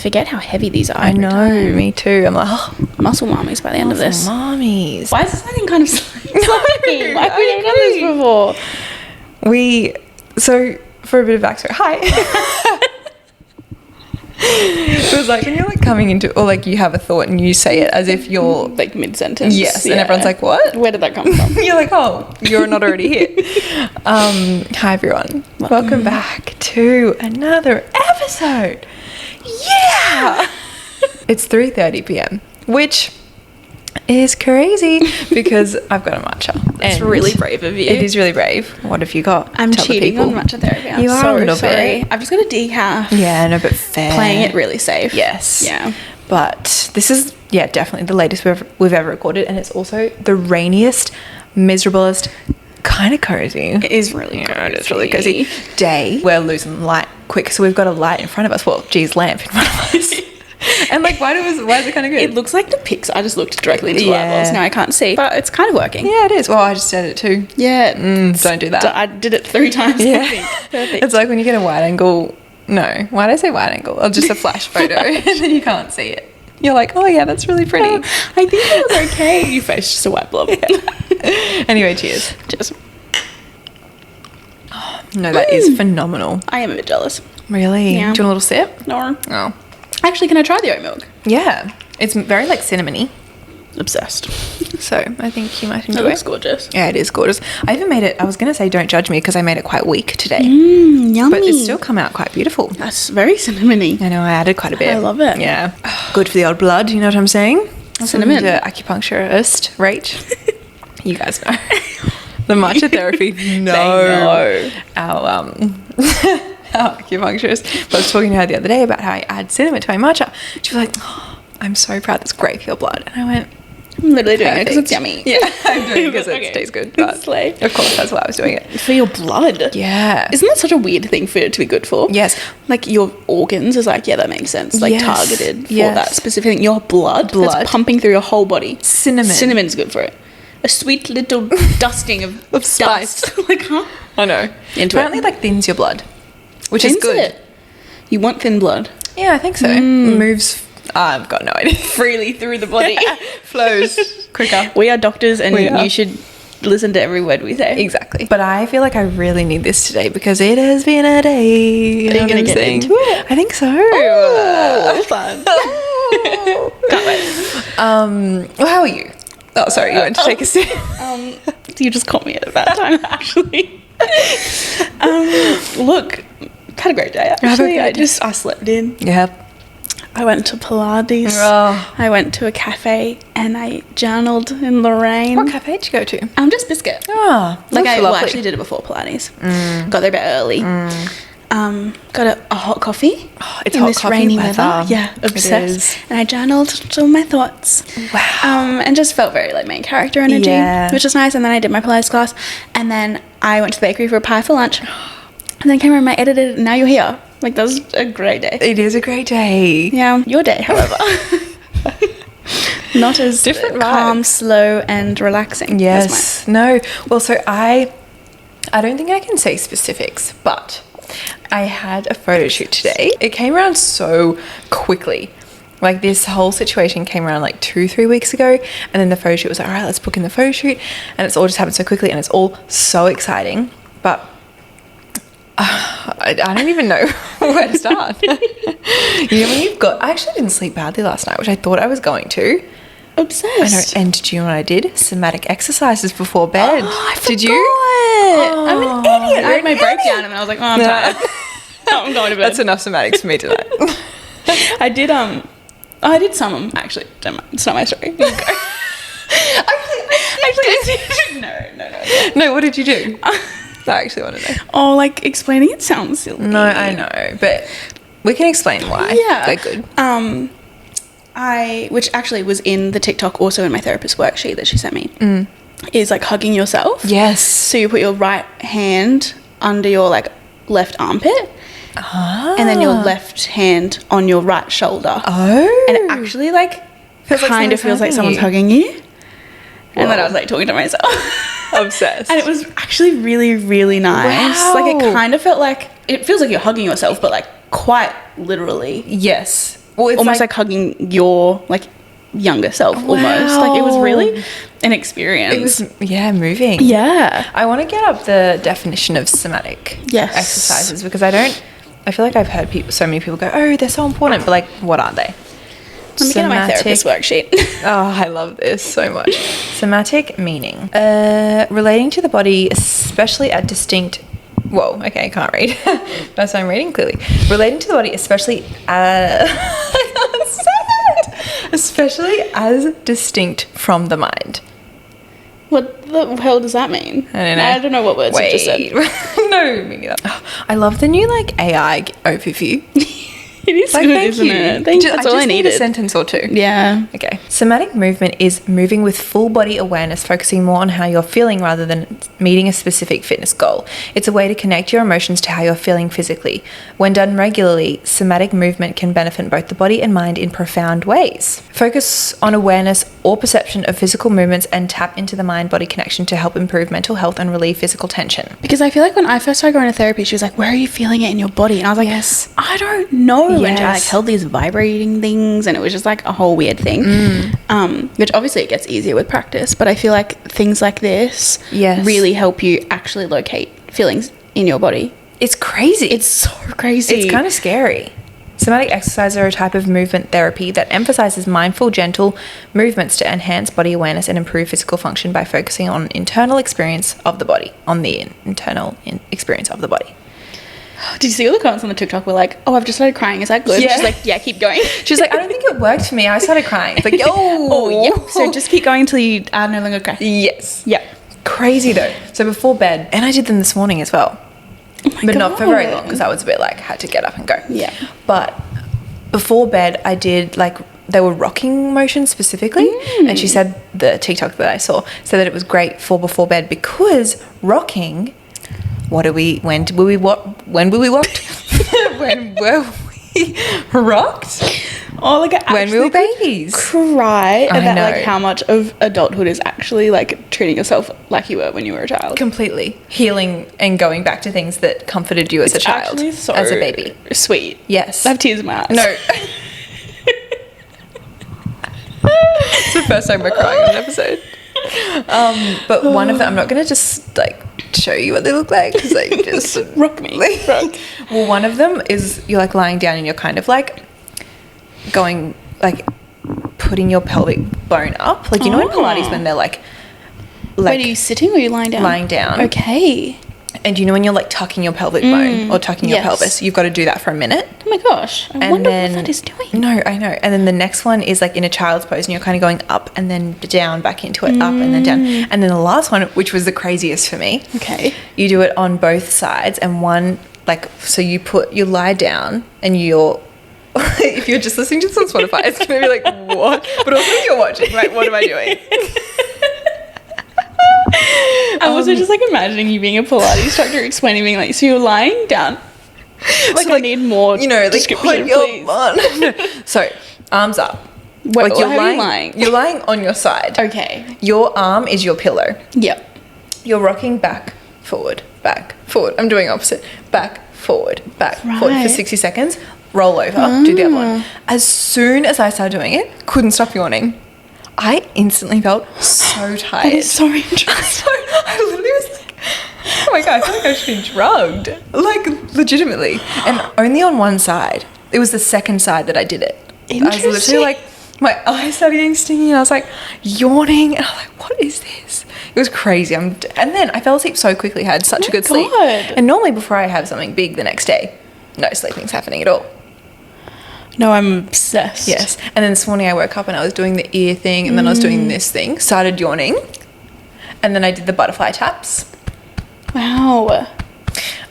forget how heavy these are. I know, me too. I'm like, oh, muscle mummies by the end of this. Mummies. Why is this lighting kind of slimy? Why have we never done this before? So for a bit of backstory, hi. It was like when you're like coming into, or like you have a thought and you say it as if you're like mid-sentence. Yes, and everyone's like, what? Where did that come from? You're like, oh, you're not already here. Hi everyone. Welcome back to another episode. Yeah. It's 3:30 p.m, which is crazy because I've got a matcha. It's really brave of you. It is really brave. What have you got? I'm Tell the cheating people. on matcha therapy. I'm You are so a little sorry. bit. I've just got a decaf. Yeah, no, but fair. Playing it really safe. Yes. Yeah. But this is, definitely the latest we've ever recorded, and it's also the rainiest, miserablest, kind of cozy. It is really cozy. It's really cozy day. We're losing light quick, so we've got a light in front of us. Well, lamp in front of us. And like, why is it kind of good? It looks like the pics. I just looked directly into the eyeballs. Now I can't see, but it's kind of working. Yeah, it is. Well, I just said it too. Yeah. Don't do that. I did it 3 times. Yeah. I think. Perfect. It's like when you get a wide angle. No, why did I say wide angle? Or just a flash photo, and then you can't see it. You're like, oh yeah, that's really pretty. I think it was okay. Your face is just a white blob. Yeah. Anyway, cheers. Cheers. No, that is phenomenal. I am a bit jealous. Really? Yeah. Do you want a little sip? No. Oh. Actually, can I try the oat milk? Yeah. It's very like cinnamony. Obsessed. So I think you might enjoy It it. looks gorgeous. Yeah, it is gorgeous. I even made it, I was going to say don't judge me because I made it quite weak today. Yummy. But it's still come out quite beautiful. That's very cinnamony. I know, I added quite a bit. I love it. Yeah. Good for the old blood, you know what I'm saying? Cinnamon. The acupuncturist, Rach. You guys know. The matcha therapy. No. They know. Our acupuncturist. But I was talking to her the other day about how I add cinnamon to my matcha. She was like, oh, I'm so proud that's great for your blood. And I went, I'm literally doing it because perfect. it's yummy. Yeah, I'm doing it because Okay. it tastes good. But Slay. of course, that's why I was doing it. For your blood. Yeah. Isn't that such a weird thing for it to be good for? Yes. Like your organs is like, yeah, that makes sense. Like Yes. targeted for Yes. that specific thing. Your blood that's pumping through your whole body. Cinnamon. Cinnamon's good for it. A sweet little dusting of spice. dust. Like, huh? I know. Into Apparently, it. like, thins your blood, which is Thins good. it. You want thin blood. Yeah, I think so. Moves. I've got no idea. Freely through the body. Flows quicker. We are doctors and We are. you should listen to every word we say. Exactly. But I feel like I really need this today because it has been a day. Are you going to get into it? I think so. Oh, fun. Can't wait. Well, how are you? Oh, sorry, you went to take a sip. You just caught me at a bad time, actually. Look, had a great day, actually. I slept in. Yeah. I went to Pilates. Oh. I went to a cafe and I journaled in the rain. What cafe did you go to? Just Biscuit. Oh, Like I lovely. actually did it before Pilates. Got there a bit early. Got a hot coffee. Oh, it's in hot this coffee rainy weather. weather. Yeah, It obsessed. is. And I journaled all my thoughts. Wow. And just felt very like main character energy, Yeah. which is nice. And then I did my Pilates class, and then I went to the bakery for a pie for lunch, and then came home. I edited it. And now you're here. Like that was a great day. It is a great day. Yeah, your day, however, not as Different calm, vibes. slow, and relaxing. as Yes. No. Well, so I don't think I can say specifics, but I had a photo shoot today. It came around so quickly. Like this whole situation came around like 2-3 weeks ago, and then the photo shoot was like, all right, let's book in the photo shoot, and it's all just happened so quickly, and it's all so exciting. But I don't even know where to start. You know, when you've got, I actually didn't sleep badly last night, which I thought I was going to. Obsessed. I know. And do you know what I did? Somatic exercises before bed. I Did you? forgot. I'm an idiot. I you're had my an breakdown idiot. and I was like, oh, I'm tired. I'm going to bed. That's enough somatics for me tonight. I did some actually. Don't mind. It's not my story. You can go. actually, no. No, what did you do? I actually want to know. Oh, like explaining it sounds silly. No, I know, but we can explain why. Yeah. They're good. Which actually was in the TikTok, also in my therapist worksheet that she sent me, is like hugging yourself. Yes. So you put your right hand under your like left armpit, and then your left hand on your right shoulder. Oh. And it actually like Feels like kind of someone's feels like someone's hugging hugging you. And then Whoa. I was like talking to myself. Obsessed. And it was actually really, really nice. Wow. Like it kind of felt like, it feels like you're hugging yourself, but like quite literally. Yes. Well, it's almost like hugging your like younger self almost. Like it was really an experience. It was, yeah, moving. Yeah. I want to get up the definition of somatic exercises because I feel like I've heard so many people go, oh, they're so important, but like, what are they? Let me get on my therapist worksheet. Oh, I love this so much. Somatic meaning. Relating to the body, especially at distinct... Whoa, okay, I can't read. That's why I'm reading clearly. Relating to the body, especially... I can't say it. Especially as distinct from the mind. What the hell does that mean? I don't know what words you just said. No, me neither. I love the new like AI overview. It is like, good, thank isn't you. it? That's all I needed. A sentence or two. Yeah. Okay. Somatic movement is moving with full body awareness, focusing more on how you're feeling rather than meeting a specific fitness goal. It's a way to connect your emotions to how you're feeling physically. When done regularly, somatic movement can benefit both the body and mind in profound ways. Focus on awareness or perception of physical movements and tap into the mind-body connection to help improve mental health and relieve physical tension. Because I feel like when I first started going to therapy, she was like, where are you feeling it in your body? And I was like, yes, I don't know. Yes. And I like held these vibrating things and it was just like a whole weird thing. Which obviously it gets easier with practice, but I feel like things like this really help you actually locate feelings in your body. It's crazy. It's so crazy. It's kind of scary. Somatic exercises are a type of movement therapy that emphasizes mindful, gentle movements to enhance body awareness and improve physical function by focusing on internal experience of the body, experience of the body. Did you see all the comments on the TikTok were like, oh, I've just started crying. Is that good? Yeah. She's like, yeah, keep going. She's like, I don't think it worked for me. I started crying. It's like, oh, yeah. So just keep going until you are no longer cry. Yes. Yeah. Crazy though. So before bed, and I did them this morning as well. But not for very long because I was a bit like, had to get up and go. Yeah. But before bed, I did like, they were rocking motions specifically. And she said, the TikTok that I saw, said that it was great for before bed because rocking, when were we rocked? When were we rocked? Oh, like I when we were babies. Cry I about know. like how much of adulthood is actually like treating yourself like you were when you were a child. Completely healing and going back to things that comforted you as a child, actually so as a baby. Sweet. Yes. I have tears in my eyes. No. It's the first time we're crying on an episode. But one of them, I'm not going to just like show you what they look like because they just rock me. Rock. Well, one of them is you're like lying down and you're kind of like going like putting your pelvic bone up, like you know in Pilates when they're like wait, are you sitting or are you lying down? Lying down. Okay. And you know when you're like tucking your pelvic bone or tucking your pelvis, you've got to do that for a minute. Oh my gosh. I wonder what that is doing. No, I know. And then the next one is like in a child's pose and you're kind of going up and then down, back into it, up and then down. And then the last one, which was the craziest for me. Okay. You do it on both sides and one, like, so you lie down and you're, if you're just listening to this on Spotify, it's going to be like, what? But also if you're watching, right, what am I doing? I'm also just like imagining you being a Pilates instructor explaining being like, so you're lying down. Like, I need more, you know, like description, put your please. bun. So arms up. Wait, like you're lying. You're lying on your side. Okay. Your arm is your pillow. Yep. You're rocking back, forward, back, forward. I'm doing opposite. Back, forward, forward for 60 seconds. Roll over. Do the other one. As soon as I started doing it, couldn't stop yawning. I instantly felt so tired. That is so interesting. So I literally was like, oh my God, I feel like I should be drugged. Like, legitimately. And only on one side. It was the second side that I did it. Interesting. I was literally like, my eyes started getting stingy and I was like yawning. And I was like, what is this? It was crazy. And then I fell asleep so quickly. I had such a good sleep. And normally before I have something big the next day, no sleeping's happening at all. No, I'm obsessed. Yes. And then this morning I woke up and I was doing the ear thing and then I was doing this thing, started yawning. And then I did the butterfly taps. Wow.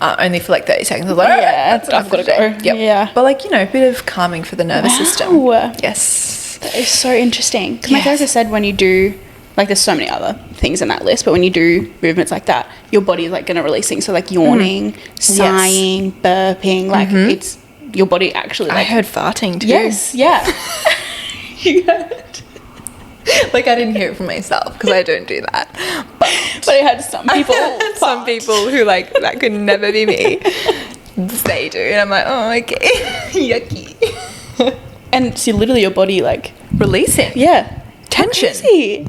Only for like 30 seconds. I was like, yeah, I've got to go. Yep. Yeah. But like, you know, a bit of calming for the nervous system. Yes. That is so interesting. Because my therapist said when you do, like there's so many other things in that list, but when you do movements like that, your body is like going to release things. So like yawning, sighing, burping, like it's your body actually like... I heard farting too. Yes, yeah. You heard? Like I didn't hear it from myself because I don't do that. But I had some people some people who like, that could never be me. They do. And I'm like, oh, okay. Yucky. and see, literally your body, like, releasing. yeah. Tension. Crazy.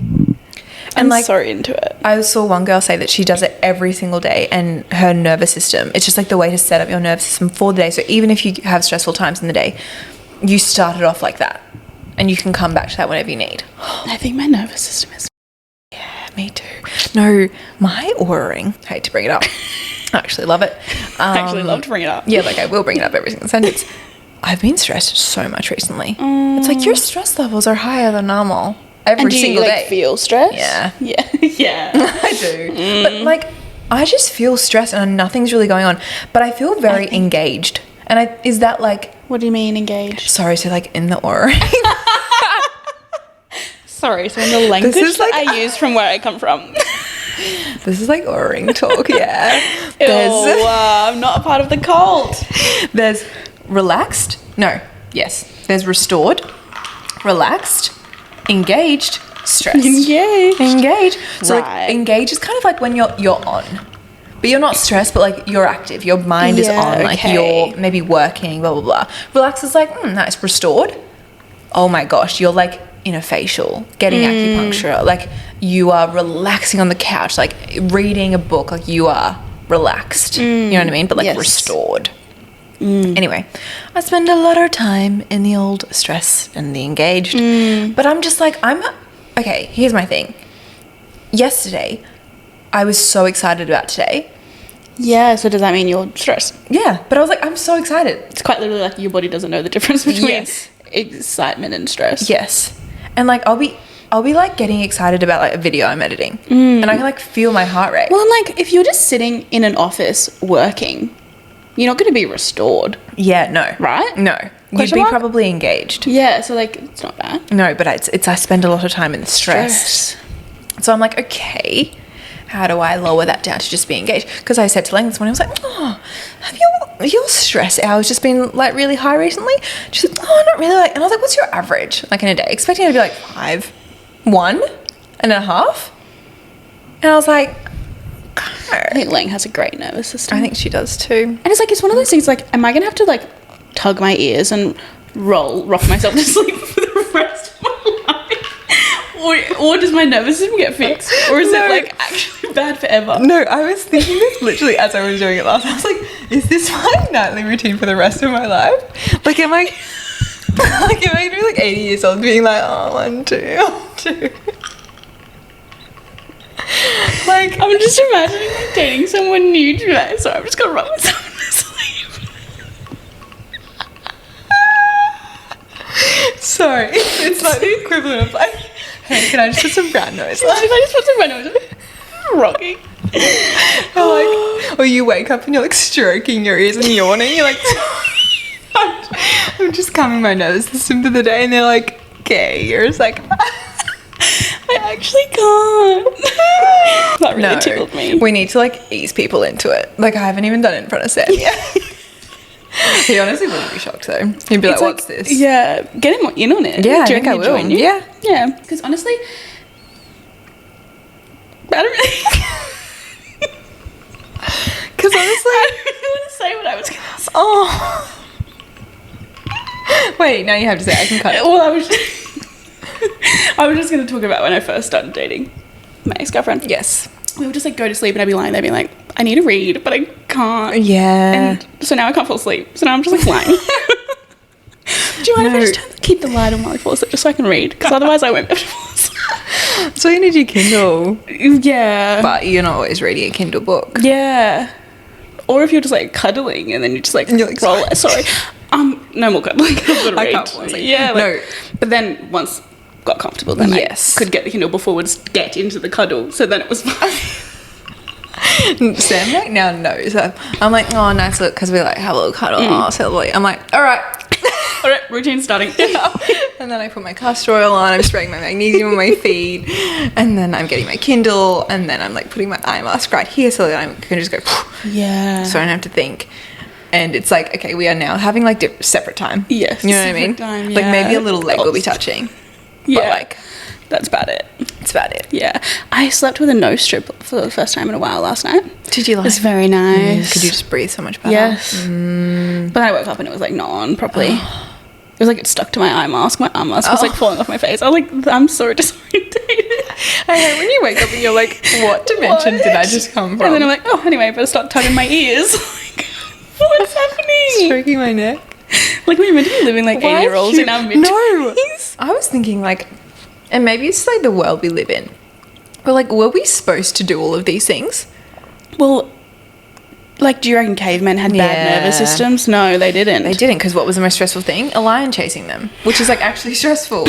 I'm like, so into it. I saw one girl say that she does it every single day, and her nervous system, it's just like the way to set up your nervous system for the day. So even if you have stressful times in the day, you start it off like that, and you can come back to that whenever you need. I think my nervous system is... Yeah, me too. No, my Oura ring, hate to bring it up. I actually love it. I actually love to bring it up. Yeah, like I will bring it up every single sentence. I've been stressed so much recently. It's like your stress levels are higher than normal every And do you, single like, day. feel stress? Yeah. Yeah. Yeah. I do. But like, I just feel stressed and nothing's really going on. But I feel very engaged. And is that like... What do you mean engaged? Sorry, so like in the Oura ring. Sorry, so in the language is like- that I use from where I come from. This is like Oura ring talk, yeah. Ew, I'm not a part of the cult. There's relaxed. No, yes. There's restored, relaxed, engaged, stressed. Engaged. So Right. like engaged is kind of like when you're on. But you're not stressed, but like you're active. Your mind is Yeah, on. Like okay. you're maybe working, blah, blah, blah. Relaxed is like, nice. Restored. Oh my gosh, you're like in a facial, getting acupuncture. Like you are relaxing on the couch, like reading a book, like you are relaxed. You know what I mean? But like Yes. restored. Anyway, I spend a lot of time in the old stress and the engaged. But I'm just like, okay, here's my thing. Yesterday, I was so excited about today. Yeah, so does that mean you're stressed? Yeah, but I was like, I'm so excited. It's quite literally like your body doesn't know the difference between Yes. excitement and stress. Yes. And like, I'll be like getting excited about like a video I'm editing. And I can like feel my heart rate. Well, I'm like, if you're just sitting in an office working, you're not going to be restored. Yeah, no. Right? No. You'd Question be mark? probably engaged. Yeah, so like, it's not bad. No, but it's I spend a lot of time in the stress. So I'm like, okay, how do I lower that down to just be engaged? Because I said to Lang this morning, I was like, oh, have your stress hours just been like really high recently? She's like, oh, not really. Like, and I was like, what's your average like in a day? Expecting it to be like 5, 1.5. And I was like, I think Lang has a great nervous system. I think she does too. And it's like, it's one of those things, like, am I going to have to, like, tug my ears and rock myself to sleep for the rest of my life? Or does my nervous system get fixed? Or is No. it, like, actually bad forever? No, I was thinking this literally as I was doing it last. I was like, is this my nightly routine for the rest of my life? Like, am I like, am I gonna be like 80 years old being like, oh, 1, 2, 1, 2? Like, I'm just imagining, like, dating someone new today, so I'm just going to rock myself to sleep. sorry, it's like the equivalent of like, hey, can I just put some brown noise? If I just put some random rocking. Or like, or you wake up and you're like stroking your ears and yawning. You're like, I'm just calming my nervous system for the day, and they're like, okay, you're just like, I actually can't. That really tickled me. We need to like ease people into it. Like, I haven't even done it in front of Sam yet. He honestly wouldn't be shocked though. He'd be like, what's this? Yeah, get him in on it. Yeah, I Do you think I reckon he'd will. join you? Yeah. Yeah, because honestly, I don't really... Because honestly, I don't really want to say what I was going to say. oh. Wait, now you have to say it. I can cut it. Well, I was just going to talk about when I first started dating my ex-girlfriend. Yes. We would just like go to sleep and I'd be lying there being like, I need to read, but I can't. Yeah. And so now I can't fall asleep. So now I'm just like lying. Do you mind if I just keep the light on while I fall asleep just so I can read? Because otherwise I won't be able to fall asleep. So you need your Kindle. Yeah. But you're not always reading a Kindle book. Yeah. Or if you're just like cuddling and then you just like, you're like, roll. Sorry. No more cuddling. I've got to I read. can't fall asleep. Yeah. Like, No. But then once got comfortable, then Yes. I could get the Kindle before we'd get into the cuddle. So then it was fine. Sam like now knows. I'm like, oh, nice look, because we like have a little cuddle. Oh, so lovely. I'm like, all right. All right, routine starting. And then I put my castor oil on. I'm spraying my magnesium on my feet, and then I'm getting my Kindle, and then I'm like putting my eye mask right here so that I can just go. Yeah. So I don't have to think. And it's like, okay, we are now having like separate time. Yes. You know what I mean? Time, Like maybe yeah. a little leg will be touching. Yeah. But like, that's about it. it's about it. Yeah. I slept with a nose strip for the first time in a while last night. Did you like? It's very nice. Could you just breathe so much better? Yes. But I woke up and it was like not on properly. was like, it stuck to my eye mask. My eye mask was like falling off my face. I was like, I'm so disorientated. I hate when you wake up and you're like, what dimension did I just come from? And then I'm like, oh, anyway, I better start tugging my ears. Like, what's happening? Stroking my neck. Like, we're meant to be living like 80-year-olds in our mid-20s. No. I was thinking like, and maybe it's like the world we live in. But like, were we supposed to do all of these things? Well, like, do you reckon cavemen had bad nervous systems? No, they didn't. They didn't, because what was the most stressful thing? A lion chasing them, which is like actually stressful.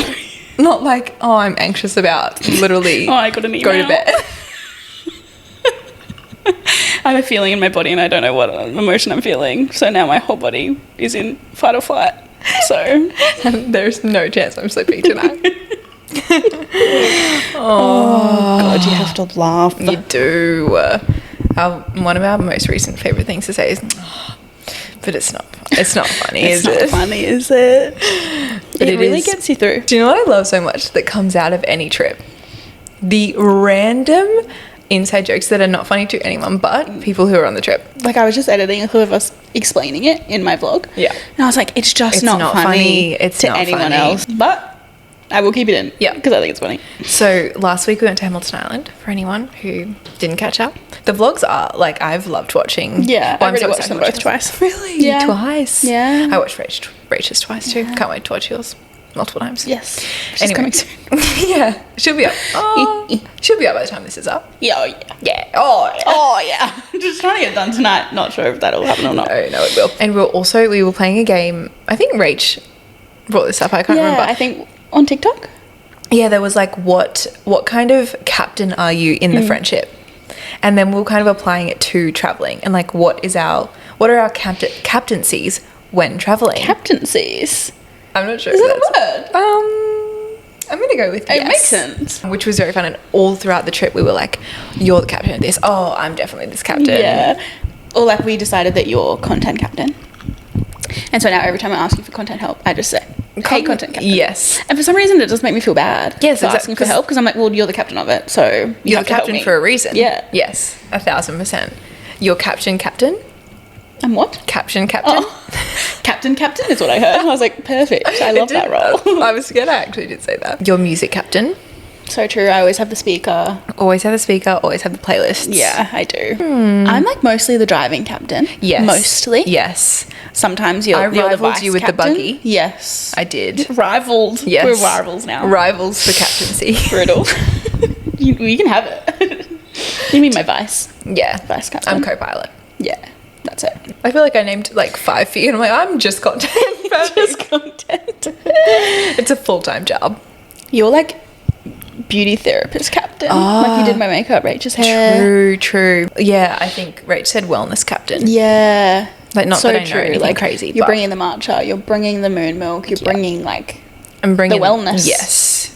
Not like, oh, I'm anxious about literally I got an email. Go to bed. I have a feeling in my body and I don't know what emotion I'm feeling. So now my whole body is in fight or flight. So and there's no chance I'm sleeping tonight. Oh, God, you have to laugh. You do. One of our most recent favourite things to say is, oh, but it's not funny, is it's it? It's not funny, is it? But it really gets you through. Do you know what I love so much that comes out of any trip? The random inside jokes that are not funny to anyone but people who are on the trip. Like, I was just editing a clip of us explaining it in my vlog. Yeah. And I was like, it's not funny it's to not anyone funny. else. But I will keep it in. Yeah. Because I think it's funny. So last week we went to Hamilton Island, for anyone who didn't catch up. The vlogs are, like, I've loved watching. Yeah, Well, I already so watched excited them to watch both twice. Really? Yeah. Twice? Yeah. I watched Rachel's twice too. Can't wait to watch yours multiple times. Yes. She's Anyway. coming soon. Yeah. She'll be up. Oh, she'll be up by the time this is up. Yeah, oh, yeah. Yeah. Oh, yeah. Oh, yeah. Just trying to get it done tonight. Not sure if that'll happen or not. No, it will. And we were playing a game. I think Rach brought this up. I can't remember. I think on TikTok. Yeah, there was like, what kind of captain are you in the friendship? And then we were kind of applying it to traveling, and like, what are our captaincies when traveling? Captaincies. I'm not sure. Is that a word? I'm gonna go with yes. It makes sense. Which was very fun, and all throughout the trip we were like, you're the captain of this. Oh, I'm definitely this captain. Yeah. Or like, we decided that you're content captain. And so now every time I ask you for content help, I just say, hey, content captain. Yes. And for some reason, it does make me feel bad. Yes, for asking for help, because I'm like, well, you're the captain of it, so You're have the to help captain me. for a reason. Yeah. Yes, 1,000%. You're captain. And what? Captain. Oh. Captain is what I heard. I was like, perfect. I love that role. I was scared I actually did say that. Your music captain. So true. I always have the speaker. Always have the speaker, always have the playlists. Yeah, I do. I'm like mostly the driving captain. Yes. Mostly. Yes. You're the rivaled vice you with captain. the buggy. Yes. I did. Rivaled. Yes. We're rivals now. Rivals for captaincy. Brutal. you can have it. You mean my vice? Yeah. Vice captain. I'm co-pilot. Yeah. That's it. I feel like I named like 5 for you, and I'm like, I'm just content. Just content. It's a full-time job. You're like beauty therapist captain. Like, you did my makeup, Rachel's hair. True. Yeah, I think Rach said wellness captain. Yeah. Like, not so that I know true. anything Like, crazy. You're but bringing the matcha. You're bringing the moon milk. You're bringing like I'm bringing the wellness. Yes.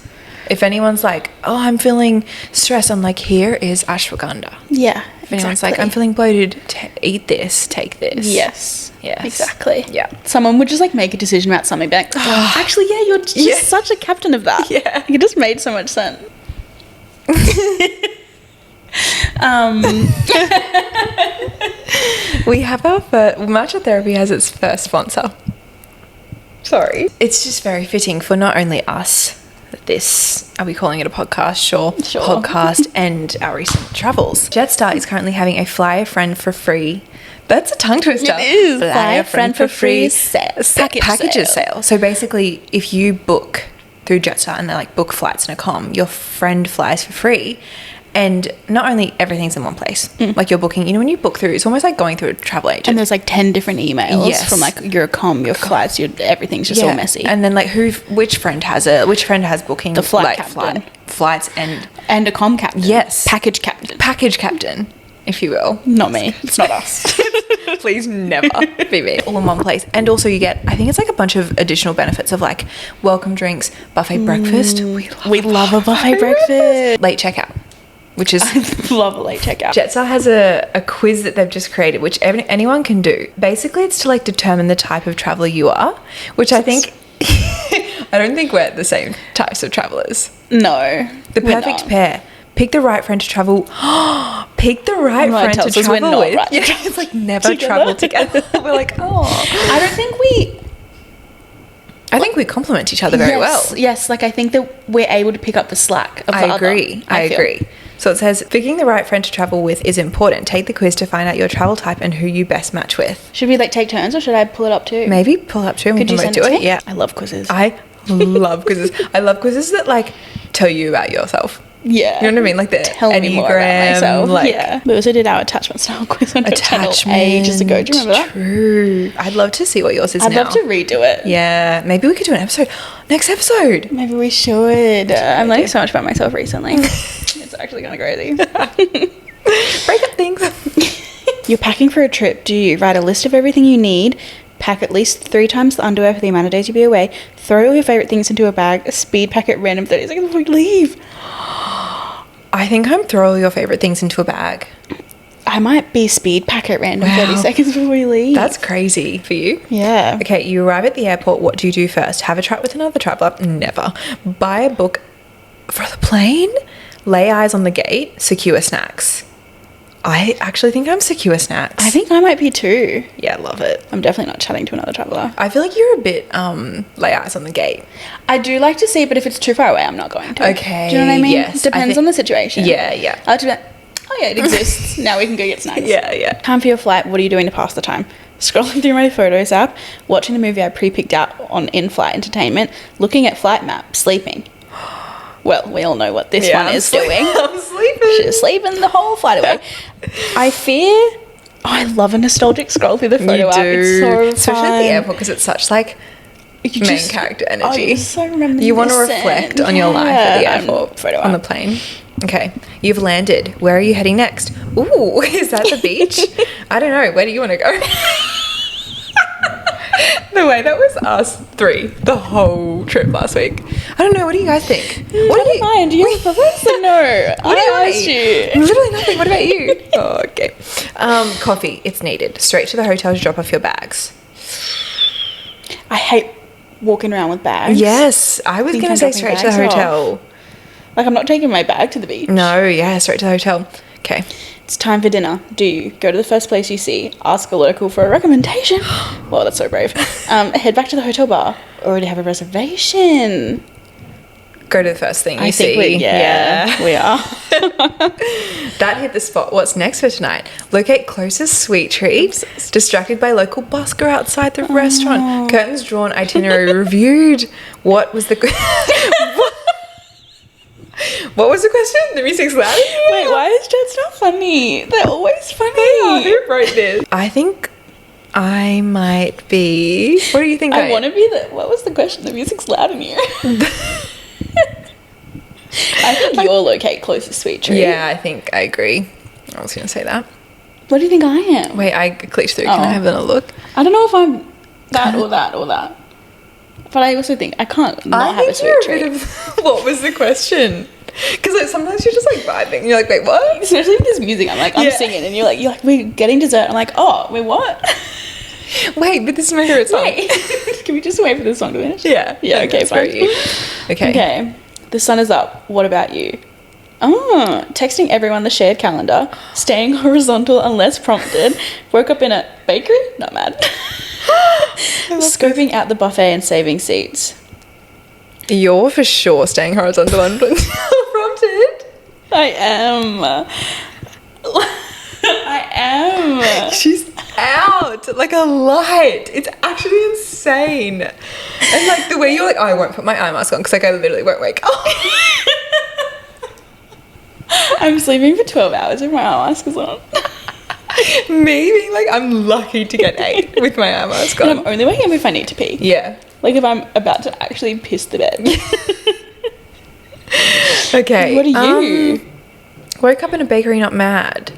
If anyone's like, oh, I'm feeling stressed, I'm like, here is ashwagandha. Yeah. If anyone's like, I'm feeling bloated, eat this, take this. Yes. Yes. Exactly. Yeah. Someone would just like make a decision about something, like, oh, actually, yeah, you're just such a captain of that. Yeah. It just made so much sense. We have our first, Matcha Therapy has its first sponsor. Sorry. It's just very fitting for not only us, this, are we calling it a podcast? Sure. Podcast and our recent travels. Jetstar is currently having a Fly a Friend for free. That's a tongue twister. It is. Fly a Friend for free Package sale. So basically, if you book through Jetstar and they're like, book flights and a com, your friend flies for free. And not only everything's in one place, like you're booking, you know, when you book through, it's almost like going through a travel agent. And there's like 10 different emails Yes. from like your com, your flights, everything's just all messy. And then like which friend has booking, The flight like captain. flights And a com captain. Yes. Package captain. if you will. Not me. It's not us. Please never be me. All in one place. And also you get, I think it's like a bunch of additional benefits of like welcome drinks, buffet breakfast. We love a buffet breakfast. Late checkout, which is... I love a late checkout. Jetstar has a quiz that they've just created, which anyone can do. Basically, it's to like determine the type of traveler you are, which I think... I don't think we're the same types of travelers. No. The perfect pair. Pick the right friend to travel. Pick the right friend to travel with. Right. Yeah, it's like never travel together. We're like, oh. I don't think we... I think we complement each other very well. Yes, like I think that we're able to pick up the slack of the other. I agree. So it says, picking the right friend to travel with is important. Take the quiz to find out your travel type and who you best match with. Should we like take turns or should I pull it up too? Maybe pull it up too and we Could you can both send do it to it. me? Yeah. I love quizzes. I love quizzes. I love quizzes that like tell you about yourself. Yeah. You know what I mean? Like the Tell Enneagram. me more about myself. Like, yeah. We also did our attachment style quiz on channel ages ago. Do you remember that? True. I'd love to see what yours is now. I'd love to redo it. Yeah. Maybe we could do an episode. Next episode. Maybe we should. I'm learning so much about myself recently. It's actually kind of crazy. Break up things. You're packing for a trip. Do you write a list of everything you need? Pack at least 3 times the underwear for the amount of days you'll be away. Throw all your favourite things into a bag. Speed pack at random 30 seconds before you leave. I think I'm throw all your favourite things into a bag. I might be speed pack at random 30 seconds before you leave. That's crazy for you. Yeah. Okay, you arrive at the airport. What do you do first? Have a chat with another traveller? Never. Buy a book for the plane? Lay eyes on the gate? Secure snacks? I actually think I'm secure snacks. I think I might be too. Yeah, love it. I'm definitely not chatting to another traveller. I feel like you're a bit lay eyes on the gate. I do like to see, but if it's too far away, I'm not going to. Okay. Do you know what I mean? Yes. Depends on the situation. Yeah, yeah. I like to be like, oh yeah, it exists. Now we can go get snacks. Yeah, yeah. Time for your flight. What are you doing to pass the time? Scrolling through my photos app, watching the movie I pre-picked out on in-flight entertainment, looking at flight map, sleeping. Well, we all know what this one is doing. I'm sleeping. She's sleeping the whole flight away. I fear... Oh, I love a nostalgic scroll through the photo app. It's so especially fun. at the airport because it's such like main character energy. you're so reminiscent. You want to reflect on your life at the airport, photo on the app. plane. Okay, you've landed. Where are you heading next? Ooh, is that the beach? I don't know. Where do you want to go? The way that was us 3 the whole trip last week. I don't know. What do you guys think? What do you mind? Do you have a preference? No. I asked you. Literally nothing. What about you? Oh, okay. Coffee. It's needed. Straight to the hotel to drop off your bags. I hate walking around with bags. Yes, I was going to say straight to the hotel. Like, I'm not taking my bag to the beach. No, yeah, straight to the hotel. Okay. It's time for dinner. Do you go to the first place you see, ask a local for a recommendation? Well, that's so brave. Head back to the hotel bar. Already have a reservation. Go to the first thing you I see. think we are. That hit the spot. What's next for tonight? Locate closest sweet treat. Distracted by local busker outside the restaurant. Curtains drawn, itinerary reviewed. What was the... What was the question? The music's loud. Wait, why is jokes not funny? They're always funny. Oh, who wrote this? I think I might be... What do you think? I want to be the... What was the question? The music's loud in here. I think you're locate closest sweet treat. Yeah, I think I agree. I was going to say that. What do you think I am? Wait, I clicked through. Can I have a look? I don't know if I'm that or that or that. But I also think I can't not have a sweet treat. What was the question? Because like, sometimes you're just like vibing. You're like, wait, what? Especially with this music, I'm like, I'm singing, and you're like, we're getting dessert. I'm like, oh, wait, what? Wait, but this is my favorite song. Wait. Can we just wait for this song to finish? Yeah. Yeah. Okay. Fine. Okay. Okay. The sun is up. What about you? Oh, texting everyone the shared calendar, staying horizontal unless prompted, woke up in a bakery, not mad, scoping out the buffet and saving seats. You're for sure staying horizontal unprompted. I am. I am. She's out like a light. It's actually insane. And like the way you're like, oh, I won't put my eye mask on because like I literally won't wake up. I'm sleeping for 12 hours with my eye mask is on. Maybe like I'm lucky to get 8 with my eye mask on. And I'm only waking up if I need to pee. Yeah. Like if I'm about to actually piss the bed. Okay. What are you? Woke up in a bakery, not mad.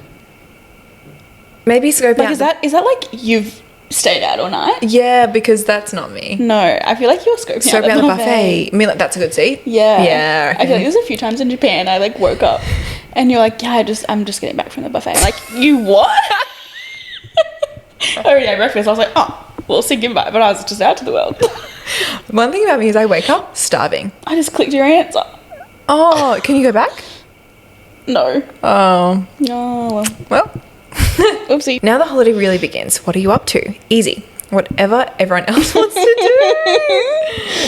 Maybe scoping Like out. is that like you've stayed out all night? Yeah, because that's not me. No, I feel like you're scoping out the buffet. I mean, like that's a good seat. Yeah. Yeah. I feel like there's a few times in Japan I like woke up and you're like, yeah, I'm just getting back from the buffet. I'm like, you what? I already had breakfast. I was like, oh, well, say goodbye, but I was just out to the world. One thing about me is I wake up starving. I just clicked your answer. Oh, can you go back? No. Oh. No. Well. Oopsie. Now the holiday really begins. What are you up to? Easy. Whatever everyone else wants to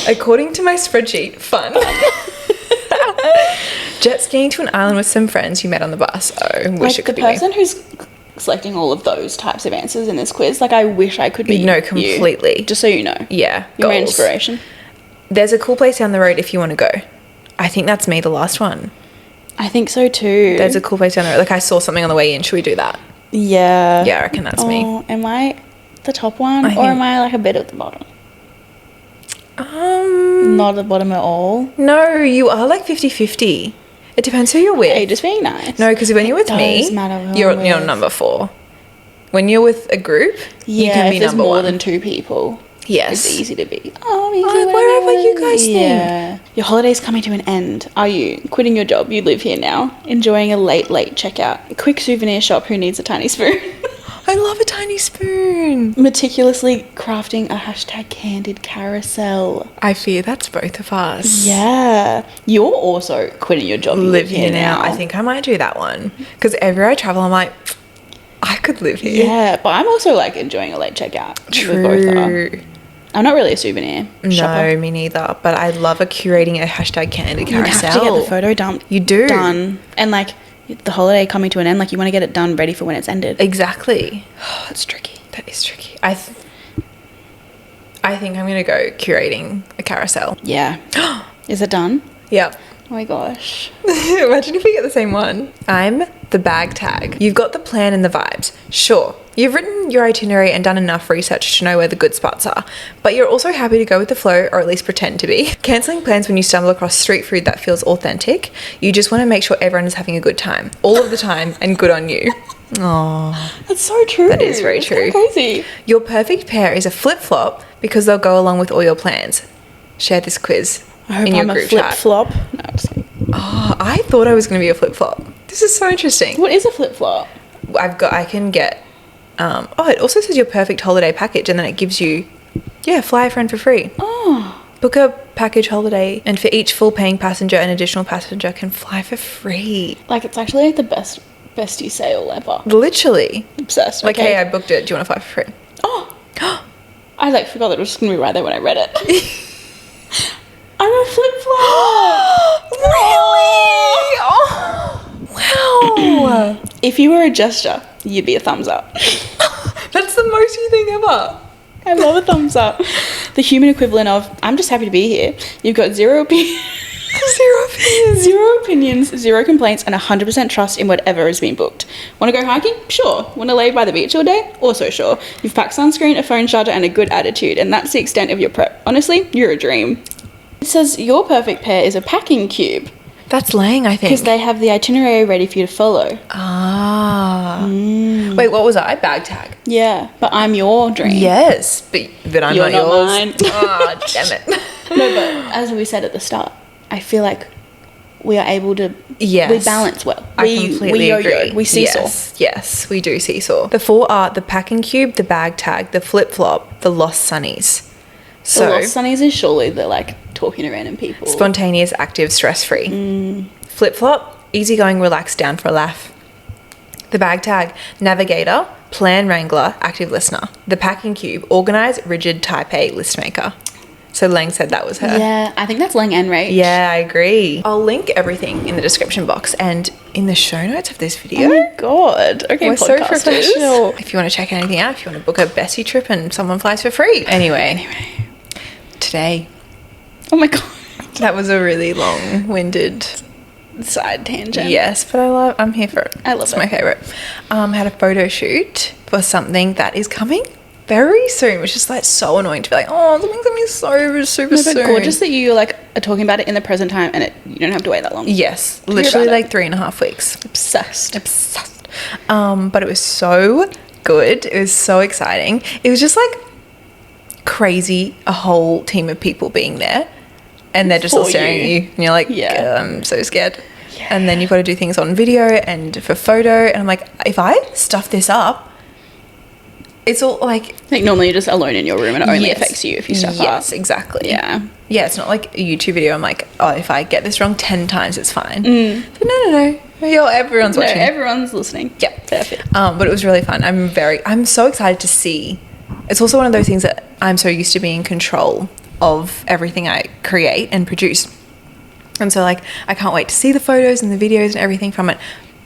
According to my spreadsheet, fun. Jet skiing to an island with some friends you met on the bus. Oh, I wish it could be the person who's selecting all of those types of answers in this quiz. Like, I wish I could be. No, completely. You, just so you know. Yeah. You're my goals. inspiration. There's a cool place down the road if you want to go. I think that's me, the last one. I think so too. There's a cool place down the road. Like, I saw something on the way in. Should we do that? Yeah. Yeah, I reckon that's me. Am I the top one, I or am I like a bit at the bottom? Not at the bottom at all. No, you are like 50-50. It depends who you're with. Are you just being nice? No, because when you're with me, you're number 4. When you're with a group, you can be if there's number more 1. than 2 people. Yes. It's easy to be. Wherever you guys think. Your holiday's coming to an end. Are you quitting your job? You live here now. Enjoying a late checkout. A quick souvenir shop. Who needs a tiny spoon? I love a tiny spoon. Meticulously crafting a hashtag candid carousel. I fear that's both of us. Yeah. You're also quitting your job. You Live here now. I think I might do that one. Because everywhere I travel, I'm like, I could live here. Yeah, but I'm also like enjoying a late checkout. True. We both are. I'm not really a souvenir shopper. No, me neither. But I love curating a hashtag candid You carousel. have to get the photo done. You do. Done. And like the holiday coming to an end, like you want to get it done ready for when it's ended. Exactly. Oh, it's tricky. That is tricky. I think I'm going to go curating a carousel. Yeah. Is it done? Yep. Oh my gosh. Imagine if we get the same one. I'm the bag tag. You've got the plan and the vibes. Sure, you've written your itinerary and done enough research to know where the good spots are, but you're also happy to go with the flow, or at least pretend to be. Cancelling plans when you stumble across street food that feels authentic. You just want to make sure everyone is having a good time. All of the time, and good on you. Oh, That's so true. that is very true. Crazy. Your perfect pair is a flip-flop because they'll go along with all your plans. Share this quiz I hope in your I'm a group flip chat. flop. No, I'm just kidding. Oh, I thought I was going to be a flip-flop. This is so interesting. What is a flip flop? I can get, it also says your perfect holiday package, and then it gives you, fly a friend for free. Oh. Book a package holiday, and for each full paying passenger, an additional passenger can fly for free. Like, it's actually like the best you sale ever. Literally. Obsessed. Like, okay. hey, I booked it. Do you want to fly for free? Oh. I like forgot that it was just gonna be right there when I read it. I'm a flip flop. Really? Oh. Wow. If you were a gesture, you'd be a thumbs up. That's the most you thing ever. I love a thumbs up. The human equivalent of I'm just happy to be here. You've got zero opinions, zero complaints, and 100% trust in whatever is being booked. Want to go hiking? Sure. Want to lay by the beach all day? Also sure. You've packed sunscreen, a phone charger, and a good attitude, and that's the extent of your prep. Honestly, you're a dream. It says your perfect pair is a packing cube That's Lang, I think. because they have the itinerary ready for you to follow. Ah. Wait, what was I? Bag tag. Yeah, but I'm your dream. Yes, but I'm You're not not yours. mine. Ah, damn it. No, but as we said at the start, I feel like we are able to. Yes. We balance well. I completely we yo-yo. agree. We seesaw. Yes, we do seesaw. The 4 are the packing cube, the bag tag, the flip-flop, the lost sunnies. So, The Lost Sunnies is surely the like talking to random people. spontaneous, active, stress-free. Flip-flop, easygoing, relaxed, down for a laugh. The bag tag, navigator, plan wrangler, active listener. The packing cube, organised, rigid, type A, list maker. So Lang said that was her. Yeah, I think that's Lang and Rach. Yeah, I agree. I'll link everything in the description box and in the show notes of this video. Oh my god. Okay, We're so podcasters. professional. If you want to check anything out, if you want to book a Bessie trip and someone flies for free. Anyway, today, Oh my god. that was a really long-winded. Side tangent. Yes, but I'm here for it. I love it's it. my favorite. Had a photo shoot for something that is coming very soon, which is like so annoying to be like, oh, something's coming so super No, but soon. gorgeous that you like are talking about it in the present time and you don't have to wait that long. Yes, Hear literally about it. like 3.5 weeks. Obsessed. But it was so good. It was so exciting. It was just like crazy, a whole team of people being there, and they're just all For staring at you. you, and you're like, Yeah. I'm so scared. And then you've got to do things on video and for photo, and I'm like, if I stuff this up, it's all like, I think normally you're just alone in your room and it only Yes. affects you if you stuff up. yes, exactly. Yeah. Yeah, it's not like a YouTube video. I'm like, oh, if I get this wrong 10 times, it's fine. But no. Everyone's No, watching. everyone's listening. Yeah. Perfect. But it was really fun. I'm so excited to see. It's also one of those things that I'm so used to being in control of everything I create and produce. And so, like, I can't wait to see the photos and the videos and everything from it.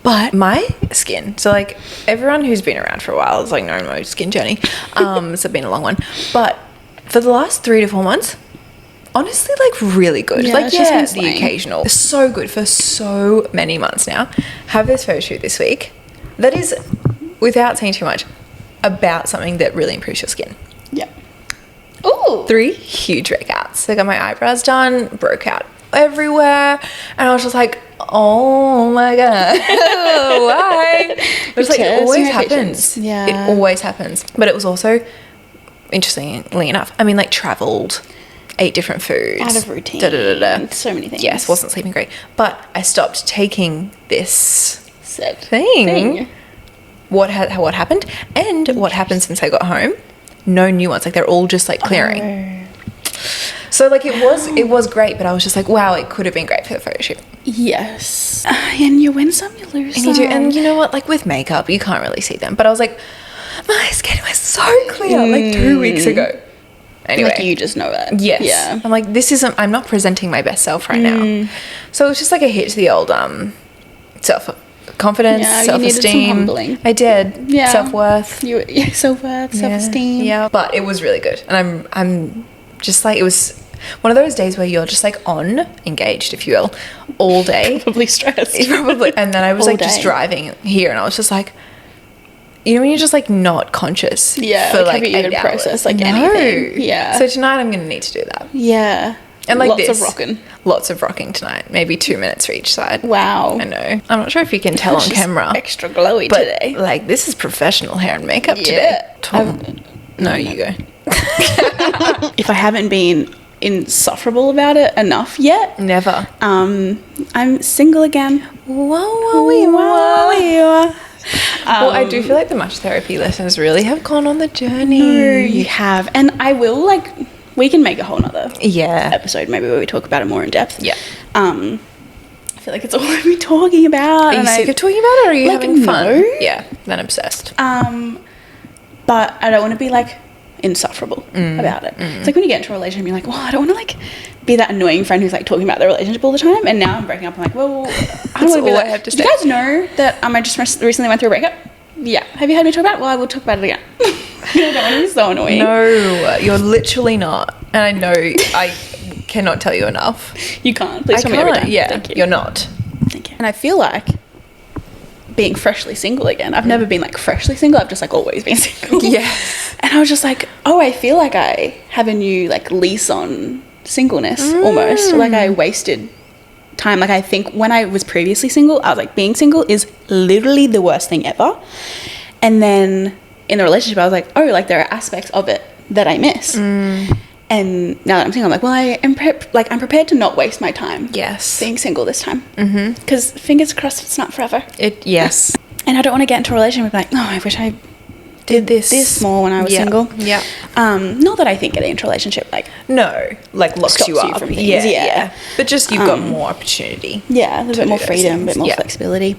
But my skin, so, like, everyone who's been around for a while has, like, known my skin journey. It's been a long one. But for the last 3 to 4 months, honestly, like, really good. Yeah, like, yeah, the like occasional. So good for so many months now. Have this photo shoot this week. That is, without saying too much, about something that really improves your skin. Yeah. Ooh. 3 huge breakouts. I got my eyebrows done, broke out everywhere, and I was just like, oh my god, why? It was like, it always happens. Yeah, it always happens. But it was also, interestingly enough, I mean, like, traveled, ate different foods, out of routine, so many things. Yes, wasn't sleeping great, but I stopped taking this said thing. What happened, and what happened since I got home? No new ones. Like, they're all just, like, clearing. Oh. So, like, it was great, but I was just like, wow, it could have been great for the photo shoot. Yes. And you win some, you lose some. And you do, and you know what? Like, with makeup, you can't really see them. But I was like, my skin was so clear, like, 2 weeks ago. Anyway. Like, you just know that. Yes. Yeah. I'm like, I'm not presenting my best self right now. So it was just like a hit to the old self-confidence, self-esteem. I did. Yeah. Self-worth. Self-worth, self-esteem. Yeah. But it was really good. And I'm just like, it was one of those days where you're just like engaged, if you will, all day. Probably stressed. Probably. And then I was All like just day. driving here, and I was just like, you know, when you're just like not conscious. Yeah. For like have you 8 even hours. processed like No. anything? Yeah. So tonight I'm going to need to do that. Yeah. And like lots this. of rocking. Lots of rocking tonight. Maybe 2 minutes for each side. Wow. I know. I'm not sure if you can tell on She's camera. extra glowy But today. like, this is professional hair and makeup today. No, you go. If I haven't been insufferable about it enough yet, Never. I'm single again. Well, I do feel like the much therapy lessons really have gone on the journey. No, you have. And I will, like, we can make a whole nother episode maybe where we talk about it more in depth. Yeah. I feel like it's all I've been talking about. Are you sick of talking about it, or are you like, having fun? no. Yeah, then obsessed. But I don't want to be, like, insufferable about it. It's like when you get into a relationship, you're like, well, I don't want to, like, be that annoying friend who's, like, talking about their relationship all the time. And now I'm breaking up. I'm like, well, I don't want to be that. I have to Do you guys know that I just recently went through a breakup? Yeah. Have you heard me talk about it? Well, I will talk about it again. I don't want to be so annoying. No, you're literally not. And I know I cannot tell you enough. You can't. Please tell me every time. Yeah, Thank you. You're not. Thank you. And I feel like being freshly single again. I've never been, like, freshly single. I've just, like, always been single. Yes. And I was just like, oh, I feel like I have a new, like, lease on singleness almost. Like, I wasted time. Like, I think when I was previously single, I was like, being single is literally the worst thing ever. And then in the relationship, I was like, oh, like, there are aspects of it that I miss. And now that I'm single, I'm like, well, I'm prepared to not waste my time. Yes. Being single this time. Because fingers crossed, it's not forever. Yes. And I don't want to get into a relationship and be like, oh, I wish I did this more when I was single. Yeah. Not that I think getting into a relationship, like, No, like, locks stops you you up. from things. Yeah. But just you've got more opportunity. yeah, there's a bit more do those freedom, a things. bit more Yeah. flexibility.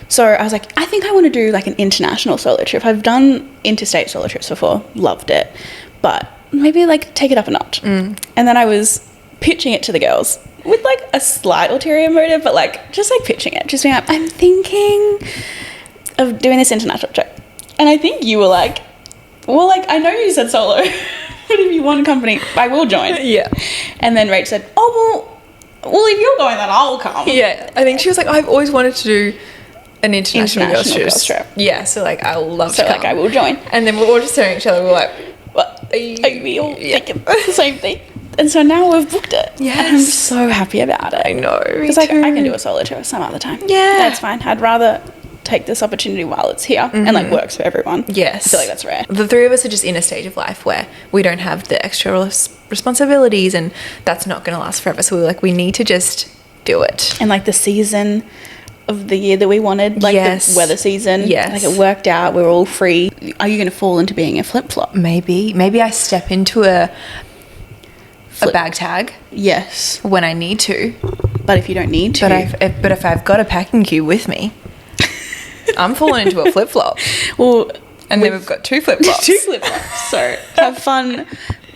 So I was like, I think I want to do, like, an international solo trip. I've done interstate solo trips before, loved it, but maybe, like, take it up a notch. And then I was pitching it to the girls with, like, a slight ulterior motive, but, like, just, like, pitching it, just being like, I'm thinking of doing this international trip. And I think you were like, well, like, I know you said solo, but if you want company, I will join. Yeah. And then Rach said, oh, well, if you're going, then I'll come. Yeah. I think she was like, I've always wanted to do an international girls girls trip. Yeah, so, like, I will love So, to come. like, I will join. And then we're all just staring at each other. We're like, What? Are we all thinking the same thing? And so now we've booked it. Yes. And I'm so happy about it. I know. Because, like, I can do a solo trip some other time. Yeah. That's fine. I'd rather take this opportunity while it's here and, like, works for everyone. Yes. I feel like that's rare. The 3 of us are just in a stage of life where we don't have the extra responsibilities, and that's not going to last forever. So we're like, we need to just do it. And, like, the season of the year that we wanted, like, the weather season. Yes. Like, it worked out. We're all free. Are you going to fall into being a flip-flop? Maybe I step into a bag tag. Yes. When I need to. But if you don't need to. But if I've got a packing cube with me, I'm falling into a flip-flop. Well, and then we've got 2 flip-flops. 2 flip-flops. So have fun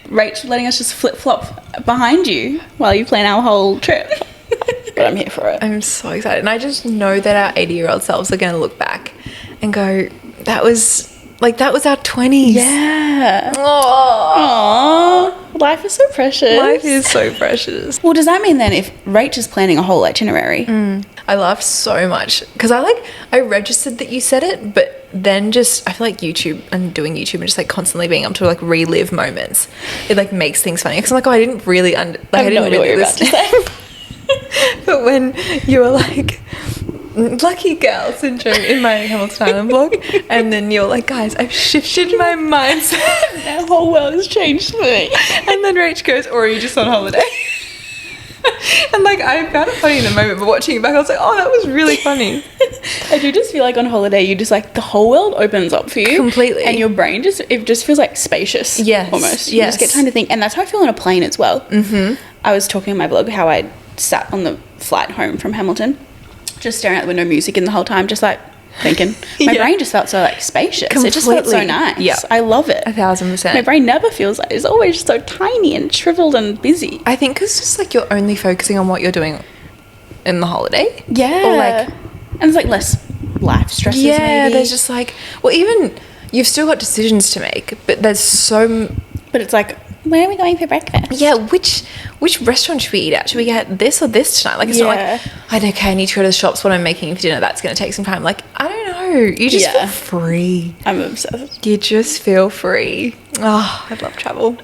Rach letting us just flip-flop behind you while you plan our whole trip. But I'm here for it. I'm so excited. And I just know that our 80-year-old selves are going to look back and go, that was our 20s. Yeah. Oh. Aww. Life is so precious. Life is so precious. Well, does that mean then if Rach is planning a whole itinerary? I laughed so much because I registered that you said it, but then just I feel like YouTube and doing YouTube and just like constantly being able to like relive moments, it like makes things funny because I'm like, oh, I didn't really I didn't know what really you're about to say. But when you were like, lucky girl syndrome in my Hamilton Island vlog, and then you're like, guys, I've shifted my mindset. Our whole world has changed for me. And then Rach goes, or are you just on holiday? And like, I found it funny in the moment, but watching it back, I was like, oh, that was really funny. I do just feel like on holiday, you just like, the whole world opens up for you. Completely. And your brain it just feels like spacious. Yes. Almost. You just get time to think. And that's how I feel on a plane as well. Mm-hmm. I was talking in my vlog how I sat on the flight home from Hamilton, just staring out the window, music in the whole time, just like thinking. My brain just felt so like spacious. Completely. It just felt so nice. Yeah. I love it. 1000%. My brain never feels like it's always so tiny and shriveled and busy. I think because just like you're only focusing on what you're doing in the holiday. Yeah. Or like, and it's like less life stresses. yeah, maybe. there's just like, well, even you've still got decisions to make, but there's so. But it's like, where are we going for breakfast? Yeah, which restaurant should we eat at? Should we get this or this tonight? Like, it's not like, I need to go to the shops, what I'm making for dinner, that's going to take some time. Like, I don't know. You just feel free. I'm obsessed. You just feel free. Oh, I love travel.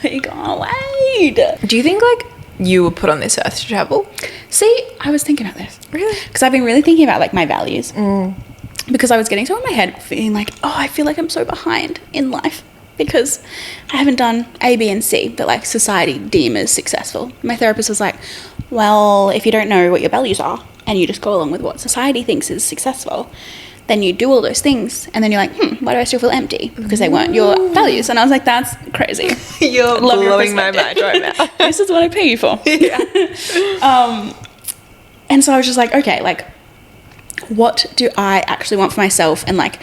You can't wait. Do you think, like, you were put on this earth to travel? See, I was thinking about this. Really? Because I've been really thinking about, like, my values. Because I was getting so in my head, feeling like, oh, I feel like I'm so behind in life. Because I haven't done A, B, and C that like society deem as successful. My therapist was like, well, if you don't know what your values are and you just go along with what society thinks is successful, then you do all those things and then you're like, why do I still feel empty? Because they weren't your values. And I was like, that's crazy. You're blowing my mind right now. This is what I pay you for. Yeah. And so I was just like, okay, like, what do I actually want for myself? And like,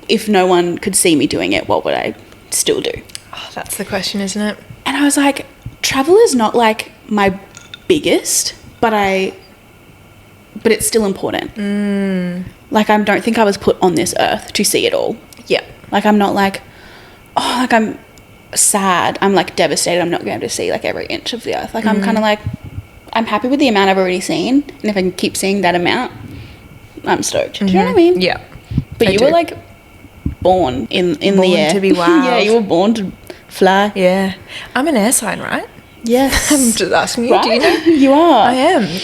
if no one could see me doing it, what would I still do? Oh, that's the question, isn't it? And I was like, travel is not like my biggest, but it's still important. Like, I don't think I was put on this earth to see it all. Yeah. Like, I'm not like, oh, like I'm sad. I'm like devastated. I'm not going to see like every inch of the earth. Like, I'm kind of like, I'm happy with the amount I've already seen. And if I can keep seeing that amount, I'm stoked. Do you know what I mean? Yeah. But you were like born in the air. Born to be wild. Yeah, you were born to fly. Yeah. I'm an air sign, right? Yes. I'm just asking you. Right? Do you know? You are. I am.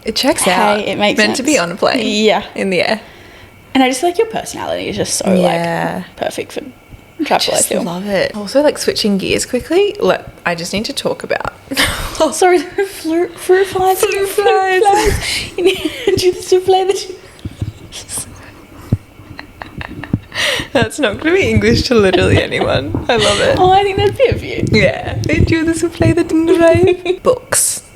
It checks out. It makes Meant sense. to be on a plane. Yeah. In the air. And I just feel like your personality is just so like perfect for travel, I feel. Love it. Also, like, switching gears quickly, I just need to talk about. Oh, sorry, fruit flies. Fruit flies. You need to do the souffle that you... That's not going to be English to literally anyone. I love it. Oh, I think that's it for you. Yeah. Did you this play the drive? Books.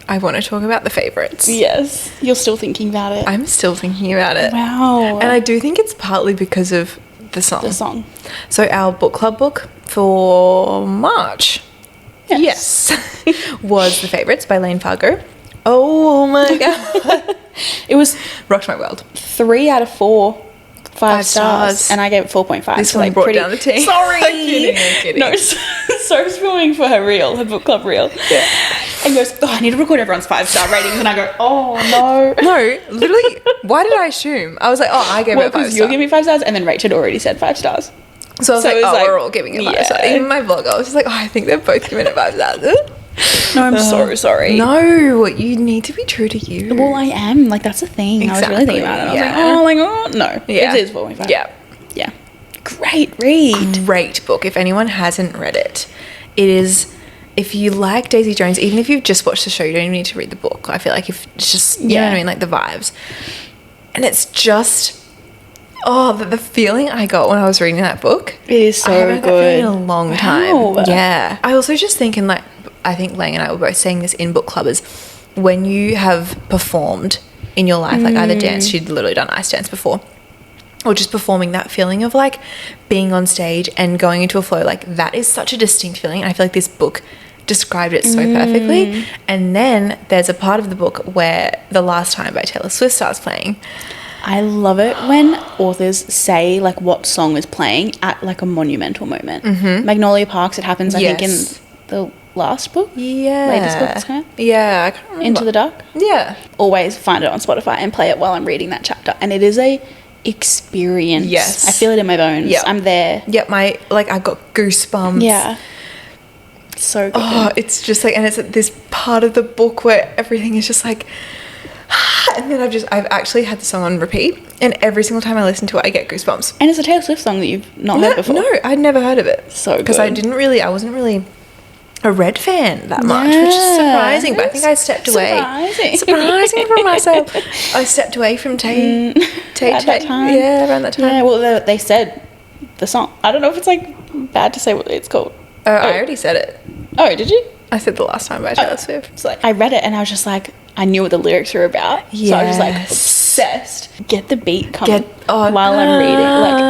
I want to talk about the favourites. Yes. You're still thinking about it. I'm still thinking about it. Wow. And I do think it's partly because of the song. The song. So our book club book for March, yes was The Favourites by Lane Fargo. Oh my God. It was rocked my world. 3 out of 4. 5 stars. And I gave it 4.5. This so one like brought down the team. Sorry. I'm kidding. No, Sophie's filming for her reel, her book club reel. Yeah. And goes, oh, I need to record everyone's 5-star ratings. And I go, oh, no. No, literally, why did I assume? I was like, oh, I gave it 5 stars. You'll give me 5 stars, and then Rach had already said 5 stars. So I was like, we're all giving it 5 stars. In my vlog, I was just like, oh, I think they're both giving it 5 stars. No, I'm so sorry. No, you need to be true to you. Well, I am. Like, that's the thing. Exactly. I was really thinking about it. I was like, oh my God. No. Yeah. It is 4.5. Yeah. Yeah. Great read. Great book. If anyone hasn't read it, it is, if you like Daisy Jones, even if you've just watched the show, you don't even need to read the book. I feel like if it's just, you know what I mean, like the vibes. And it's just, the feeling I got when I was reading that book. It is so I haven't had good. that feeling in a long time. Wow. Yeah. I also just think, and like, I think Lang and I were both saying this in book club, is when you have performed in your life, like either dance, she'd literally done ice dance before, or just performing, that feeling of like being on stage and going into a flow, like that is such a distinct feeling. I feel like this book described it so perfectly. And then there's a part of the book where The Last Time by Taylor Swift starts playing. I love it when authors say like what song is playing at like a monumental moment. Magnolia Parks, it happens I think in the last book. Latest book that's come out. Yeah, I can't remember. Into the Dark. Yeah. Always find it on Spotify and play it while I'm reading that chapter, and it is a experience. Yes. I feel it in my bones. Yep. I'm there. Yep, I've got goosebumps. Yeah. So good. Oh, it's just like, and it's this part of the book where everything is just like, and then I've actually had the song on repeat, and every single time I listen to it, I get goosebumps. And it's a Taylor Swift song that you've not heard before. No, I'd never heard of it. So good. Because I wasn't really a Red fan that much, which is surprising, but I think I stepped away. Surprising for myself. I stepped away from Tay at that time. Yeah, around that time. Yeah, well, they said the song. I don't know if it's like bad to say what it's called. I already said it. Oh, did you? I said The Last Time by Taylor Swift. It's like I read it and I was just like, I knew what the lyrics were about. Yes. So I was just like obsessed. Get the beat coming while I'm reading. Like,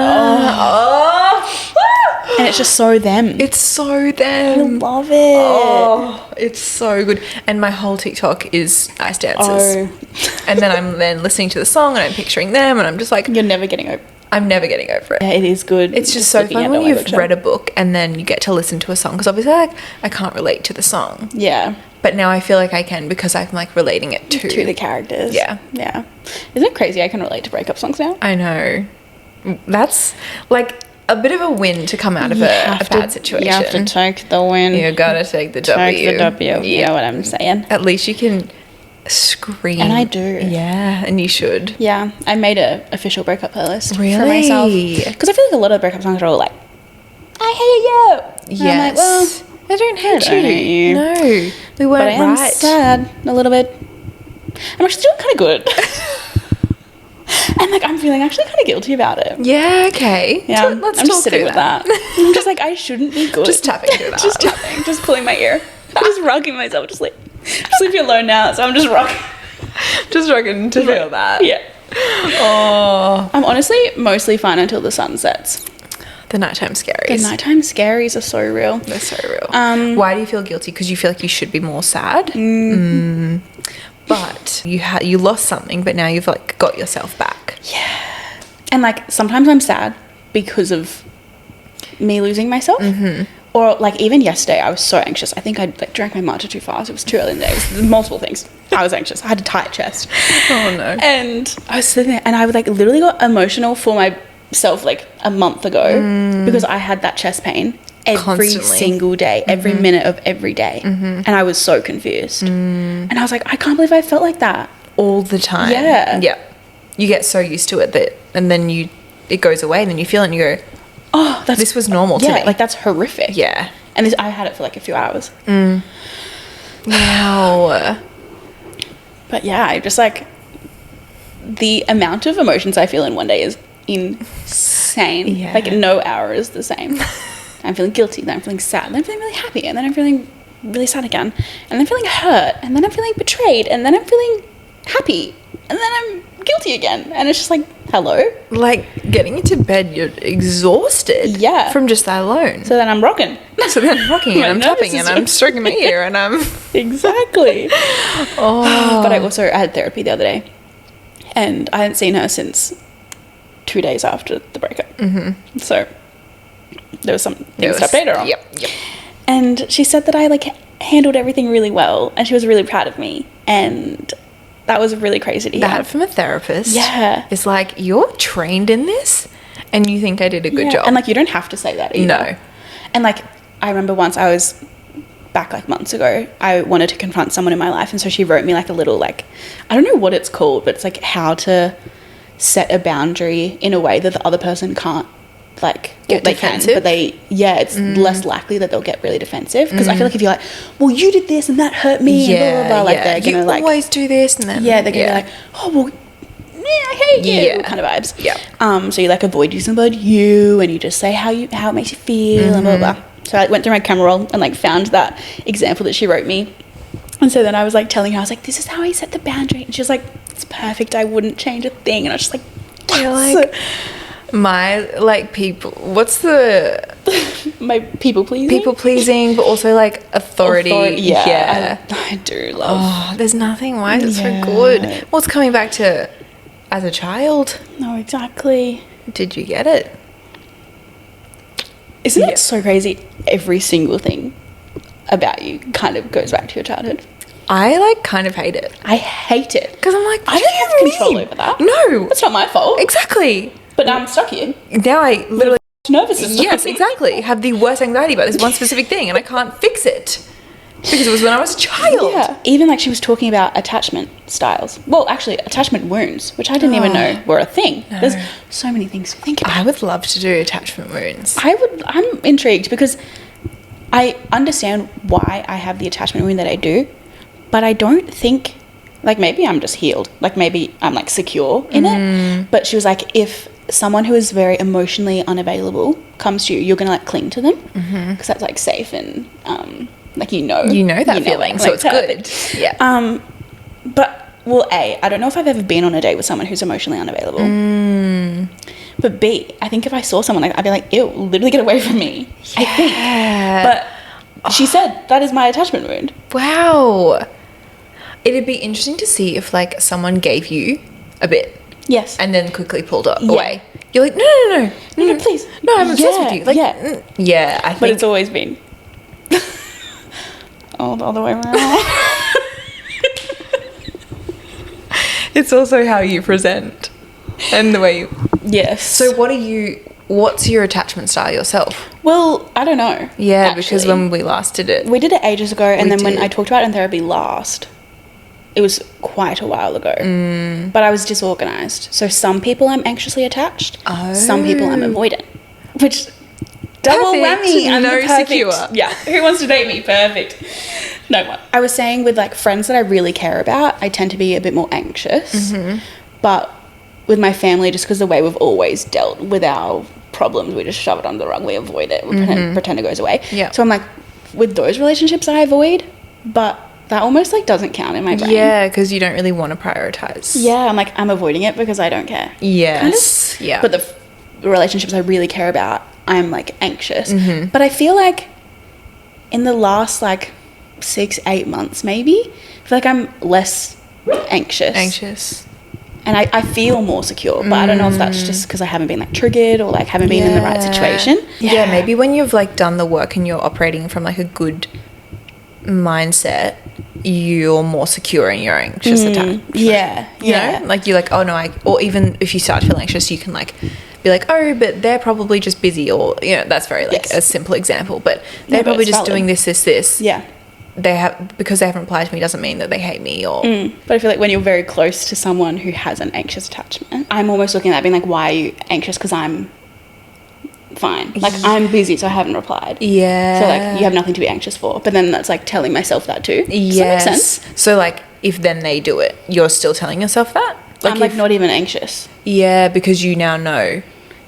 and it's just so them. It's so them. I love it. Oh, it's so good. And my whole TikTok is Ice Dancers. And then I'm listening to the song and I'm picturing them and I'm just like, You're never getting over it. I'm never getting over it. Yeah, it is good. It's just so fun when you've read a book and then you get to listen to a song, because obviously like I can't relate to the song. Yeah. But now I feel like I can, because I'm like relating it to the characters. Yeah. Yeah. Isn't it crazy I can relate to breakup songs now? I know. That's like a bit of a win to come out of a bad situation. You have to take the win. You gotta take the W. Take the W. Yeah. You know what I'm saying? At least you can scream. And I do. Yeah, and you should. Yeah. I made an official breakup playlist for Really? myself. Because I feel like a lot of breakup songs are all like, I hate you. And I'm like, well, I don't hate you. No, we weren't but I am right. sad a little bit. I'm actually doing kind of good. And like I'm feeling actually kind of guilty about it. Yeah, okay. Yeah, Let's I'm talk just sitting through with that. I'm just like, I shouldn't be good. Just tapping through that. Just tapping, just pulling my ear. Just rocking myself, just leave you alone now, so I'm just rocking. Just rocking to feel that. Yeah. Oh. I'm honestly mostly fine until the sun sets. The nighttime scaries. The nighttime scaries are so real. They're so real. Why do you feel guilty? Because you feel like you should be more sad? But you lost something, but now you've like got yourself back. Yeah. And like sometimes I'm sad because of me losing myself. Or like even yesterday I was so anxious. I think I like drank my matcha too fast. It was too early in the day. It was multiple things. I was anxious. I had a tight chest. Oh no. And I was sitting there and I like literally got emotional for myself like a month ago because I had that chest pain every single day, every minute of every day. And I was so confused. And I was like, I can't believe I felt like that. All the time. Yeah. Yeah. You get so used to it and then it goes away and then you feel it and you go, oh, this was normal to me. Like that's horrific. Yeah. And I had it for like a few hours. Wow. But yeah, I just like the amount of emotions I feel in one day is insane. Yeah. Like no hour is the same. I'm feeling guilty, then I'm feeling sad, then I'm feeling really happy, and then I'm feeling really sad again, and then I'm feeling hurt, and then I'm feeling betrayed, and then I'm feeling happy, and then I'm guilty again. And it's just like, hello? Like getting into bed, you're exhausted. Yeah. From just that alone. So then I'm rocking. So then I'm rocking and I'm tapping and I'm stroking my ear and I'm... Exactly. Oh. But I had therapy the other day, and I hadn't seen her since 2 days after the breakup. So there was some things to update her on. Yep. And she said that I like handled everything really well, and she was really proud of me, and that was really crazy to hear. That from a therapist. Yeah. It's like, you're trained in this and you think I did a good job. And like you don't have to say that either. No. And like I remember once I was back like months ago, I wanted to confront someone in my life, and so she wrote me like a little like, I don't know what it's called, but it's like how to set a boundary in a way that the other person can't like get defensive. But it's less likely that they'll get really defensive, because I feel like if you're like, well, you did this and that hurt me, and blah blah blah, like they're gonna like always do this, and then they're gonna be like, oh well, I hate you, kind of vibes. So you like avoid using the word you, and you just say how it makes you feel, and blah blah blah. So I went through my camera roll and like found that example that she wrote me, and so then I was like telling her, I was like, this is how I set the boundary, and she was like, it's perfect, I wouldn't change a thing. And I was just like, You're like my like people. What's the My people pleasing. people pleasing, but also like authority. Yeah. I do love. Oh, there's nothing. Why is it Yeah. so good? What's coming back to as a child? No, exactly. Did you get it? Isn't Yeah. it so crazy? Every single thing about you kind of goes back to your childhood. I like kind of hate it I hate it. because I'm like, I what don't do have you control mean? over that. No, That's not my fault. exactly. But now I'm stuck here. Now I literally. Nervous system. Yes, exactly. Have the worst anxiety about this one specific thing, and I can't fix it because it was when I was a child. Yeah. Even like she was talking about attachment styles. Well, actually, attachment wounds, which I didn't even know were a thing. No. There's so many things to think about. I would love to do attachment wounds. I'm intrigued because I understand why I have the attachment wound that I do, but I don't think, like, maybe I'm just healed. Like, maybe I'm like secure in it. But she was like, if someone who is very emotionally unavailable comes to you, you're gonna like cling to them because that's like safe and like you know that feeling, it, so like, it's perfect. good. Yeah. But well, I don't know if I've ever been on a date with someone who's emotionally unavailable. But B, I think if I saw someone like that, I'd be like, ew, literally get away from me. I think. But she said that is my attachment wound. Wow. It'd be interesting to see if like someone gave you a bit Yes. and then quickly pulled it away. You're like, no, no, please. no, I'm obsessed with Yeah, you. Like, yeah. yeah, I But think it's always been the other way around. it's also how you present and the way you. Yes. So what's your attachment style yourself? Well, I don't know. Yeah, because actually. when we last did it. We did it ages ago, and We then when did. I talked about it in therapy last, it was quite a while ago. But I was disorganized. So some people I'm anxiously attached. Some people I'm avoidant. Which double Perfect. whammy. I'm No the perfect. secure. Yeah. Who wants to date me? Perfect. No one. I was saying with like friends that I really care about, I tend to be a bit more anxious. But with my family, just because the way we've always dealt with our problems, we just shove it under the rug, we avoid it, we pretend it goes away. Yeah. So I'm like, with those relationships I avoid, but that almost like doesn't count in my brain. Yeah, because you don't really want to prioritize. Yeah, I'm like, I'm avoiding it because I don't care. Yes. Kind of. Yeah. But the relationships I really care about, I'm like anxious. But I feel like in the last like 6-8 months maybe, I feel like I'm less anxious. And I feel more secure, but I don't know if that's just because I haven't been like triggered or like haven't been in the right situation. Yeah, maybe when you've like done the work and you're operating from like a good mindset, you're more secure in your anxious attachment. Yeah, You know? Like you're like, oh no, or even if you start to feel anxious, you can like be like, oh, but they're probably just busy, or you know, that's very like a simple example, but they're but probably it's just valid. doing this. Yeah. They have, because they haven't replied to me doesn't mean that they hate me or But I feel like when you're very close to someone who has an anxious attachment, I'm almost looking at that being like, why are you anxious? Because I'm fine. Like, I'm busy, so I haven't replied. Yeah. So, like, you have nothing to be anxious for. But then that's, like, telling myself that too. Does that make sense? So, like, if then they do it, you're still telling yourself that? I'm, like, not even anxious. Yeah, because you now know.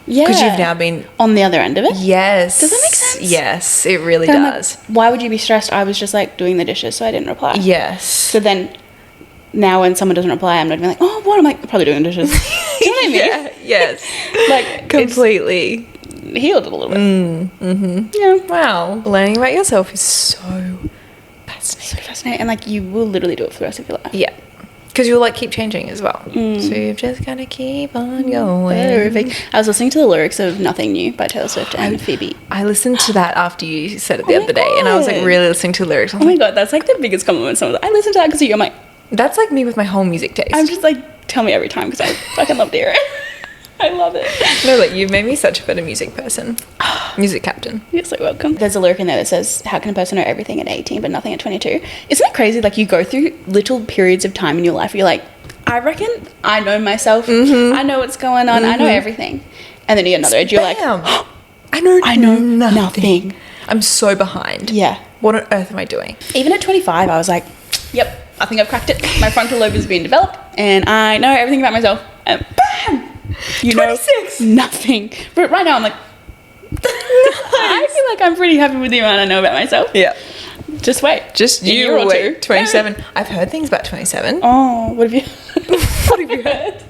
Yeah. Because you've now been... on the other end of it. Yes. Does that make sense? Yes, it really Then I'm does. like, why would you be stressed? I was just, like, doing the dishes, so I didn't reply. Yes. So then... now when someone doesn't reply, I'm not even like, oh, what am I probably doing the dishes? Do you know what I mean? Yeah, yes. Like, Completely. it's healed it a little bit. Yeah. Wow. Learning about yourself is so fascinating. So fascinating. And like, you will literally do it for the rest of your life. Yeah. Because you'll like keep changing as well. So you've just got to keep on going. Perfect. I was listening to the lyrics of Nothing New by Taylor Swift and Phoebe. I listened to that after you said it the Oh my other day, and I was like God. really listening to the lyrics. Oh my God, that's like the biggest compliment someone's like, I listen to that because you. I'm like, That's like me with my whole music taste. I'm just like, tell me every time because I fucking love to hear it. I love it. No, like you've made me such a better music person. Music captain. You're so welcome. There's a lyric in there that says, how can a person know everything at 18 but nothing at 22? Isn't it crazy? Like, you go through little periods of time in your life where you're like, I reckon I know myself. I know what's going on. I know everything. And then you get another age, you're like, Bam. I know nothing. I'm so behind. Yeah. What on earth am I doing? Even at 25, I was like, yep, I think I've cracked it. My frontal lobe has been developed and I know everything about myself. And bam! You 26. know nothing. But right now I'm like, I feel like I'm pretty happy with the amount I know about myself. Yeah. Just wait. Just A year you or wait. two. 27. I've heard things about 27. Oh, what have you what have you heard?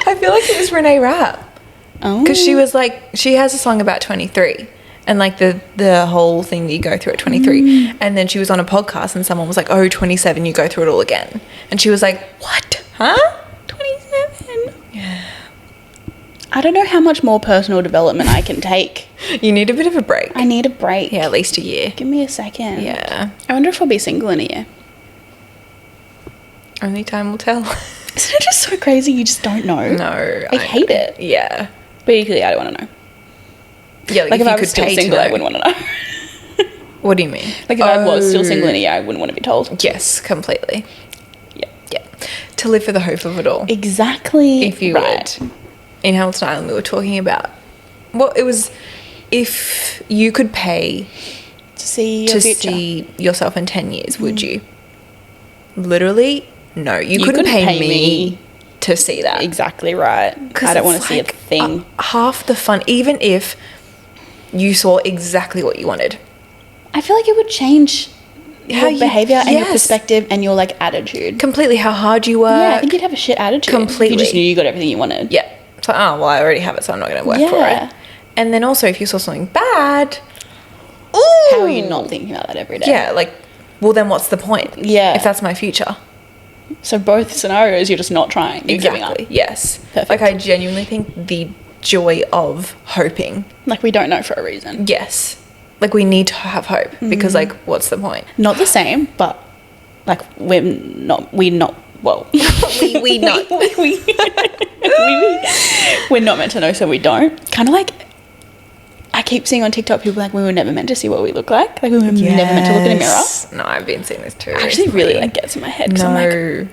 I feel like it was Renee Rapp. Oh. Because she was like, she has a song about 23 and like the whole thing that you go through at 23. And then she was on a podcast and someone was like, oh, 27, you go through it all again. And she was like, what? Huh? 27. Yeah. I don't know how much more personal development I can take. You need a bit of a break. I need a break. Yeah, at least a year. Give me a second. Yeah. I wonder if I'll be single in a year. Only time will tell. Isn't it just so crazy? You just don't know. No. I hate it. Yeah. But equally, I don't want to know. Yeah, Like if I was still single, I wouldn't want to know. What do you mean? Like if I was still single in a year, I wouldn't want to be told. Yes, completely. Yeah. Yeah. To live for the hope of it all. Exactly. If you would. In Hamilton Island, we were talking about, well, it was if you could pay To see your to future. see yourself in 10 years, would you? Literally, no. You couldn't pay me to see that. Exactly right. I don't want to see a thing. Half the fun, even if you saw exactly what you wanted. I feel like it would change How your you- behavior and your yes. perspective and your like attitude. Completely how hard you work. Yeah, I think you'd have a shit attitude. Completely. If you just knew you got everything you wanted. Yeah. It's like, oh, well, I already have it, so I'm not going to work for Yeah. it. And then also, if you saw something bad, How are you not thinking about that every day? yeah, like, well, then what's the point? Yeah. If that's my future. So both scenarios, you're just not trying. You're giving up. Yes. Perfect. Like, I genuinely think the joy of hoping. Like we don't know for a reason. Yes. Like, we need to have hope because, like, what's the point? Not the same, but like we're not. Well, we not. we're not meant to know, so we don't. Kind of like I keep seeing on TikTok people like we were never meant to see what we look like. Like we were never meant to look in a mirror. Yes. No, I've been seeing this too. I actually really like gets in my head because I'm like,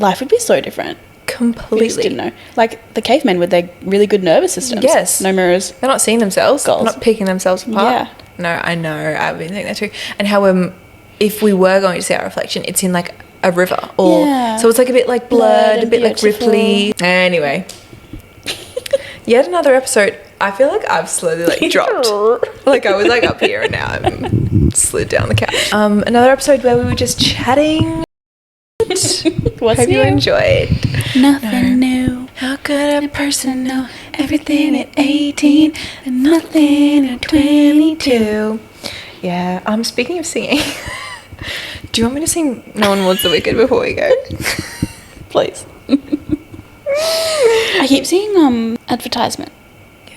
life would be so different. We completely. just didn't know. Like the cavemen with their really good nervous systems. Yes. No mirrors. They're not seeing themselves. Goals. Not picking themselves apart. Yeah. No, I know. I've been thinking that too. And how if we were going to see our reflection, it's in like a river, or Yeah. so it's like a bit like blurred, a and bit like beautiful. ripply. Anyway, yet another episode. I feel like I've slowly like dropped. Like I was like up here and now I'm slid down the couch. Another episode where we were just chatting. What's Hope you new? enjoyed. Nothing new. How could a Person know everything at 18 and nothing at 22. Yeah. Speaking of singing, do you want me to sing No One Wants the Wicked before we go? Please. I keep seeing advertisement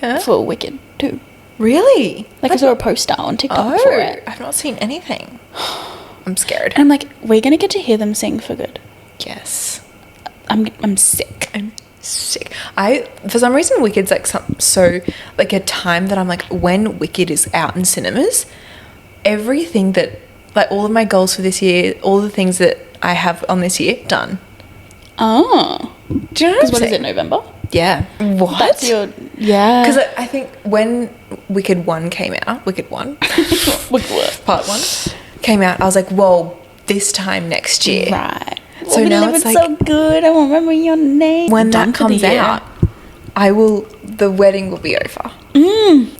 Yeah. for Wicked too. Really? Like I saw a poster on TikTok for it. I've not seen anything. I'm scared. And I'm like, we're gonna get to hear them sing for good. Yes. I'm sick. I'm sick. For some reason, Wicked's like so like a time that I'm like, when Wicked is out in cinemas, everything that like all of my goals for this year, all the things that I have on this year, done. Oh. Do you know what I'm Because what is saying? it, November? Yeah. What? That's your yeah. Because I think when Wicked 1 came out, Wicked 1, part 1, came out, I was like, whoa, this time next year. Right. So we now delivered it's like, so good. I won't remember your name. when Done that for the comes year. out, the wedding will be over.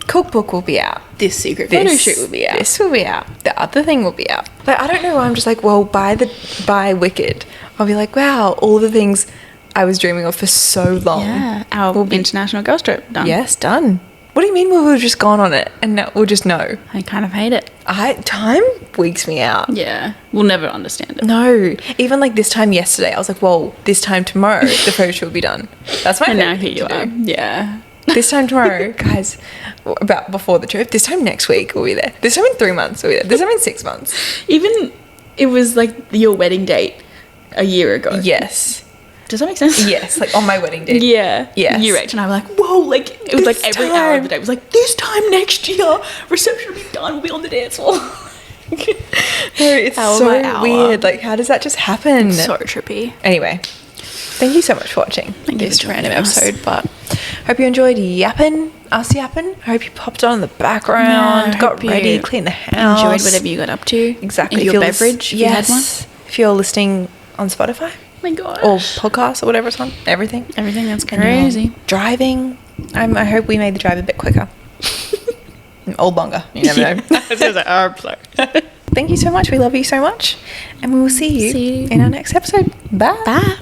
Cookbook will be out. This secret photo shoot will be out. This will be out. The other thing will be out. Like, I don't know why I'm just like, well, by Wicked, I'll be like, wow, all the things I was dreaming of for so long. Yeah, our international girls trip done. Yes, done. What do you mean we've just gone on it and now we'll just know? I kind of hate it. Time weeks me out. Yeah, we'll never understand it. No, even like this time yesterday, I was like, whoa, this time tomorrow, the photo shoot will be done. That's my And now thing here you to are. do. Yeah. This time tomorrow, guys, about before the trip, this time next week we'll be there. This time in 3 months we'll be there. This time in 6 months. Even it was like your wedding date a year ago. Yes. Does that make sense? Yes, like on my wedding day. Yeah. Yes. You and I were like, whoa, like it was like This every hour time. of the day. It was like, this time next year, reception will be done, we'll be on the dance floor. No, it's Hour so by hour. weird. Like, how does that just happen? So trippy. Anyway, thank you so much for watching Thank you this for random joining us. episode. But hope you enjoyed us yapping. I hope you popped on in the background, Yeah, got hope ready, you cleaned the house. Enjoyed whatever you got up to. Exactly. And If your you're beverage, if you had one. If you're listening on Spotify Oh my gosh. or podcast or whatever it's on, everything. Everything that's And you're crazy. driving. I hope we made the drive a bit quicker. Or longer. You never know. Thank you so much. We love you so much. And we will see you See you. in our next episode. Bye. Bye.